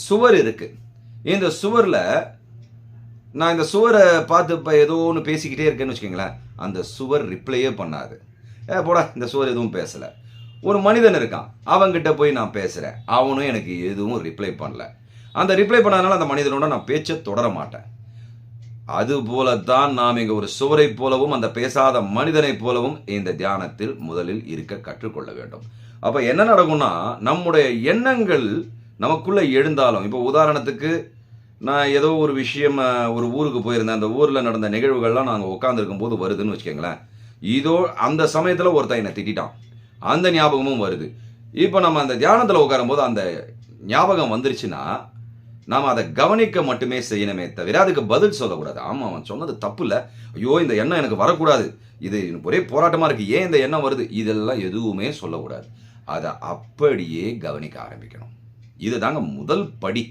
சுவர் இருக்கு. இந்த சுவர்ல நான் இந்த சுவரை பார்த்து இப்போ ஏதோ ஒன்று பேசிக்கிட்டே இருக்கேன்னு வச்சுக்கோங்களேன், அந்த சுவர் ரிப்ளையே பண்ணாது. போடா இந்த சுவர் எதுவும் பேசலை. ஒரு மனிதன் இருக்கான், அவன்கிட்ட போய் நான் பேசுகிறேன், அவனும் எனக்கு எதுவும் ரிப்ளை பண்ணல. அந்த ரிப்ளை பண்ணாதனால அந்த மனிதனோட நான் பேச்சை தொடர மாட்டேன். அதுபோலத்தான் நாம் இங்கே ஒரு சுவரை போலவும் அந்த பேசாத மனிதனை போலவும் இந்த தியானத்தில் முதலில் இருக்க கற்றுக்கொள்ள வேண்டும். அப்போ என்ன நடக்கும்னா, நம்முடைய எண்ணங்கள் நமக்குள்ளே எழுந்தாலும், இப்போ உதாரணத்துக்கு நான் ஏதோ ஒரு விஷயம் ஒரு ஊருக்கு போயிருந்தேன், அந்த ஊரில் நடந்த நிகழ்வுகள்லாம் நாங்கள் உட்காந்துருக்கும் போது வருதுன்னு வச்சுக்கோங்களேன். இதோ அந்த சமயத்தில் ஒருத்தன் என்னை திட்டான், அந்த ஞாபகமும் வருது. இப்போ நம்ம அந்த தியானத்தில் உட்காரும் போது அந்த ஞாபகம் வந்துருச்சுன்னா நாம் அதை கவனிக்க மட்டுமே செய்யணுமே தவிர அதுக்கு பதில் சொல்லக்கூடாது. ஆமாம், அவன் சொன்னது தப்பு இல்லை, ஐயோ இந்த எண்ணம் எனக்கு வரக்கூடாது, இது ஒரே போராட்டமாக இருக்குது, ஏன் இந்த எண்ணம் வருது, இதெல்லாம் எதுவுமே சொல்லக்கூடாது. அதை அப்படியே கவனிக்க ஆரம்பிக்கணும். இது தாங்க முதல் படி.